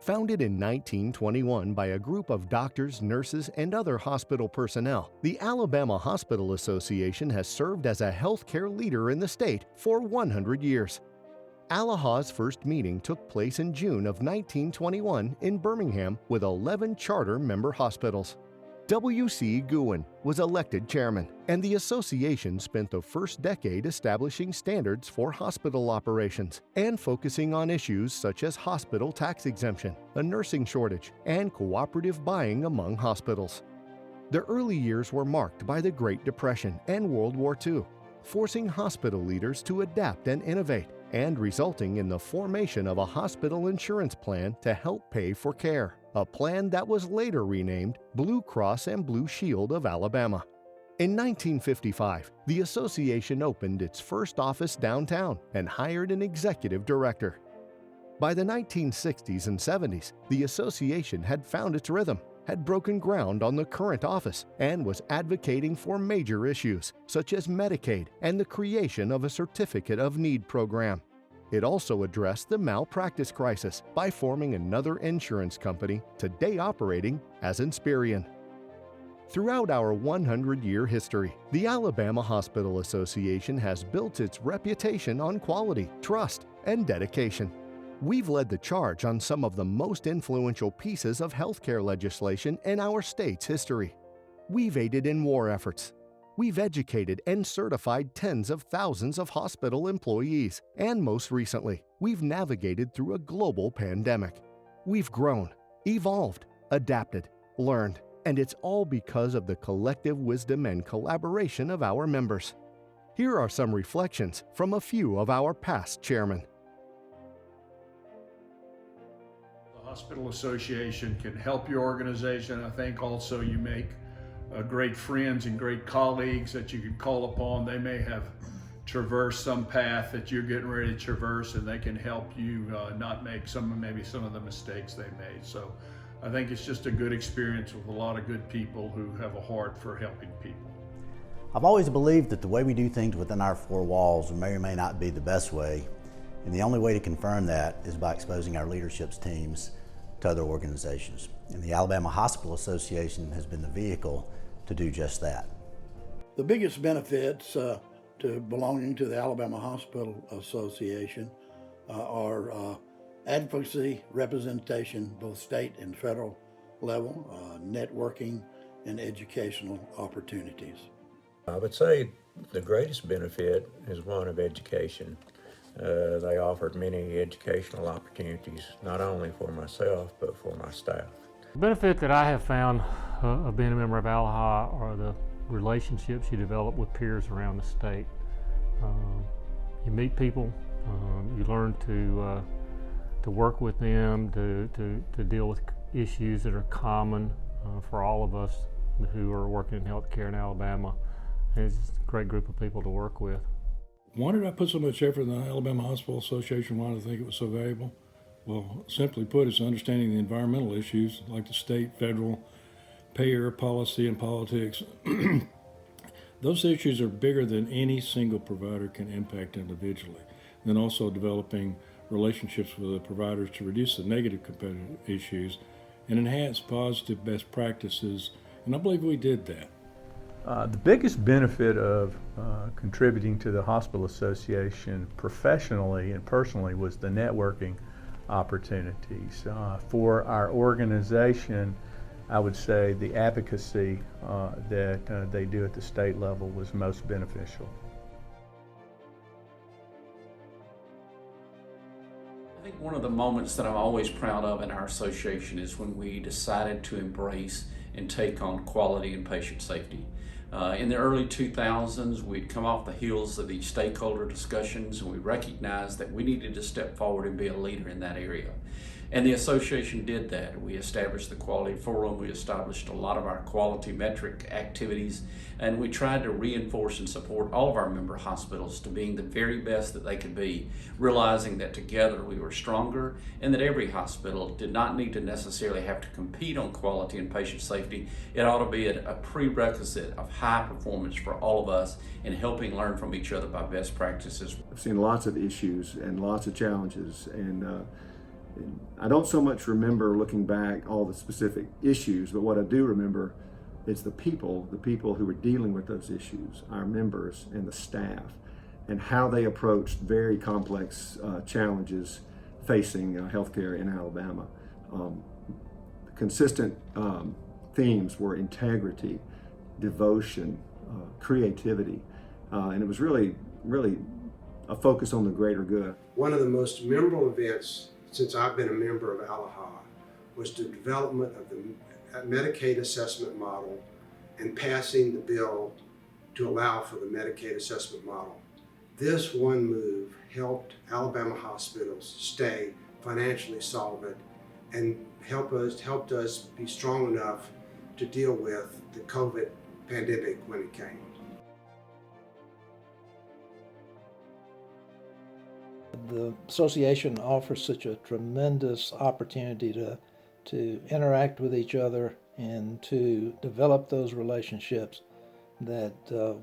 Founded in 1921 by a group of doctors, nurses, and other hospital personnel, the Alabama Hospital Association has served as a healthcare leader in the state for 100 years. ALAHA's first meeting took place in June of 1921 in Birmingham with 11 charter member hospitals. W.C. Gouen was elected chairman, and the association spent the first decade establishing standards for hospital operations and focusing on issues such as hospital tax exemption, a nursing shortage, and cooperative buying among hospitals. The early years were marked by the Great Depression and World War II, forcing hospital leaders to adapt and innovate, and resulting in the formation of a hospital insurance plan to help pay for care, a plan that was later renamed Blue Cross and Blue Shield of Alabama. In 1955, the association opened its first office downtown and hired an executive director. By the 1960s and 70s, the association had found its rhythm, had broken ground on the current office, and was advocating for major issues such as Medicaid and the creation of a Certificate of Need program. It also addressed the malpractice crisis by forming another insurance company, today operating as Inspirion. Throughout our 100-year history, the Alabama Hospital Association has built its reputation on quality, trust, and dedication. We've led the charge on some of the most influential pieces of healthcare legislation in our state's history. We've aided in war efforts. We've educated and certified tens of thousands of hospital employees. And most recently, we've navigated through a global pandemic. We've grown, evolved, adapted, learned, and it's all because of the collective wisdom and collaboration of our members. Here are some reflections from a few of our past chairmen. Hospital Association can help your organization. I think also you make great friends and great colleagues that you can call upon. They may have traversed some path that you're getting ready to traverse, and they can help you not make maybe some of the mistakes they made. So I think it's just a good experience with a lot of good people who have a heart for helping people. I've always believed that the way we do things within our four walls may or may not be the best way, and the only way to confirm that is by exposing our leadership's teams to other organizations. And the Alabama Hospital Association has been the vehicle to do just that. The biggest benefits to belonging to the Alabama Hospital Association are advocacy, representation, both state and federal level, networking, and educational opportunities. I would say the greatest benefit is one of education. They offered many educational opportunities, not only for myself, but for my staff. The benefit that I have found of being a member of ALAHA are the relationships you develop with peers around the state. You meet people, you learn to work with them, to deal with issues that are common for all of us who are working in healthcare in Alabama. And it's a great group of people to work with. Why did I put so much effort in the Alabama Hospital Association? Why did I think it was so valuable? Well, simply put, it's understanding the environmental issues like the state, federal, payer, policy, and politics. Those issues are bigger than any single provider can impact individually. And then also developing relationships with the providers to reduce the negative competitive issues and enhance positive best practices. And I believe we did that. The biggest benefit of contributing to the Hospital Association professionally and personally was the networking opportunities. For our organization, I would say the advocacy that they do at the state level was most beneficial. I think one of the moments that I'm always proud of in our association is when we decided to embrace and take on quality and patient safety. In the early 2000s, we'd come off the heels of these stakeholder discussions, and we recognized that we needed to step forward and be a leader in that area. And the association did that. We established the Quality Forum, we established a lot of our quality metric activities, and we tried to reinforce and support all of our member hospitals to being the very best that they could be, realizing that together we were stronger and that every hospital did not need to necessarily have to compete on quality and patient safety. It ought to be a prerequisite of high performance for all of us in helping learn from each other by best practices. I've seen lots of issues and lots of challenges, and I don't so much remember looking back all the specific issues, but what I do remember is the people who were dealing with those issues, our members and the staff, and how they approached very complex challenges facing healthcare in Alabama. Consistent themes were integrity, devotion, creativity, and it was really a focus on the greater good. One of the most memorable events since I've been a member of ALAHA was the development of the Medicaid assessment model and passing the bill to allow for the Medicaid assessment model. This one move helped Alabama hospitals stay financially solvent and helped us be strong enough to deal with the COVID pandemic when it came. The association offers such a tremendous opportunity to interact with each other and to develop those relationships that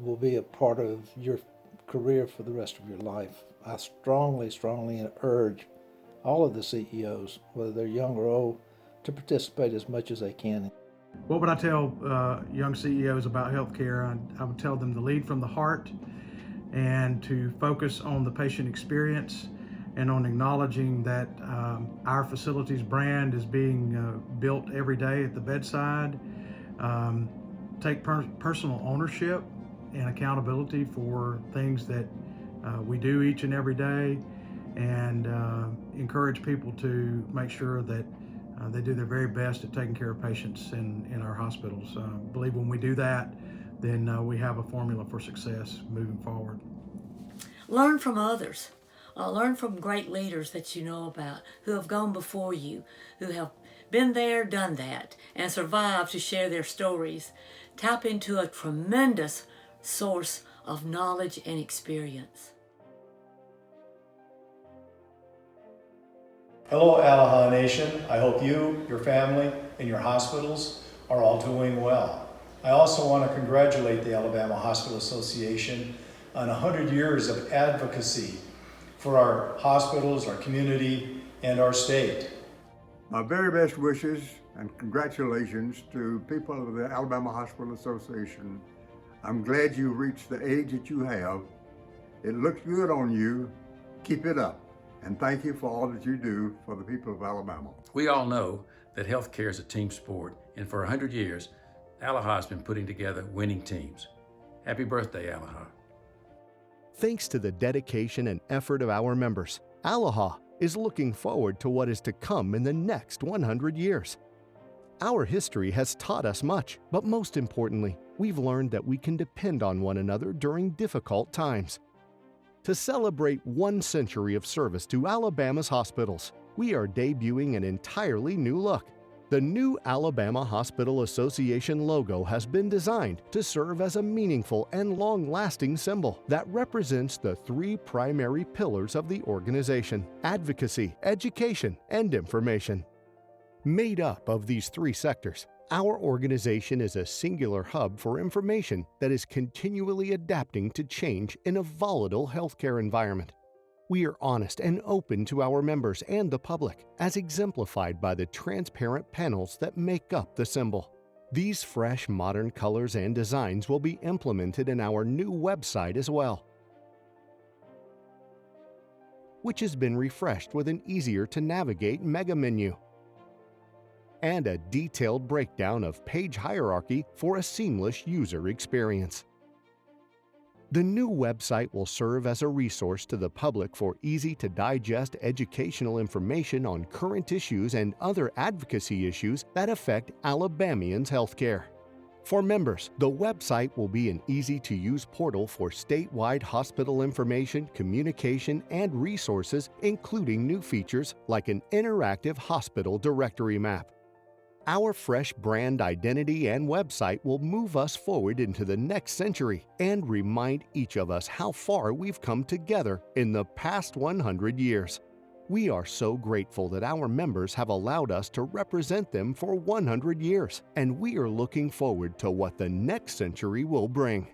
will be a part of your career for the rest of your life. I strongly urge all of the CEOs, whether they're young or old, to participate as much as they can. What would I tell young CEOs about healthcare? I would tell them to lead from the heart and to focus on the patient experience and on acknowledging that our facility's brand is being built every day at the bedside. Take personal ownership and accountability for things that we do each and every day, and encourage people to make sure that they do their very best at taking care of patients in our hospitals. I believe when we do that, then we have a formula for success moving forward. Learn from others. Learn from great leaders that you know about, who have gone before you, who have been there, done that, and survived to share their stories. Tap into a tremendous source of knowledge and experience. Hello, ALAHA Nation. I hope you, your family, and your hospitals are all doing well. I also want to congratulate the Alabama Hospital Association on 100 years of advocacy for our hospitals, our community, and our state. My very best wishes and congratulations to people of the Alabama Hospital Association. I'm glad you reached the age that you have. It looks good on you. Keep it up. And thank you for all that you do for the people of Alabama. We all know that healthcare is a team sport, and for 100 years, ALAHA has been putting together winning teams. Happy birthday, ALAHA. Thanks to the dedication and effort of our members, ALAHA is looking forward to what is to come in the next 100 years. Our history has taught us much, but most importantly, we've learned that we can depend on one another during difficult times. To celebrate 1 century of service to Alabama's hospitals, we are debuting an entirely new look. The new Alabama Hospital Association logo has been designed to serve as a meaningful and long-lasting symbol that represents the 3 primary pillars of the organization: advocacy, education, and information. Made up of these 3 sectors, our organization is a singular hub for information that is continually adapting to change in a volatile healthcare environment. We are honest and open to our members and the public, as exemplified by the transparent panels that make up the symbol. These fresh, modern colors and designs will be implemented in our new website as well, which has been refreshed with an easier-to-navigate mega menu and a detailed breakdown of page hierarchy for a seamless user experience. The new website will serve as a resource to the public for easy-to-digest educational information on current issues and other advocacy issues that affect Alabamians' healthcare. For members, the website will be an easy-to-use portal for statewide hospital information, communication, and resources, including new features like an interactive hospital directory map. Our fresh brand identity and website will move us forward into the next century and remind each of us how far we've come together in the past 100 years. We are so grateful that our members have allowed us to represent them for 100 years, and we are looking forward to what the next century will bring.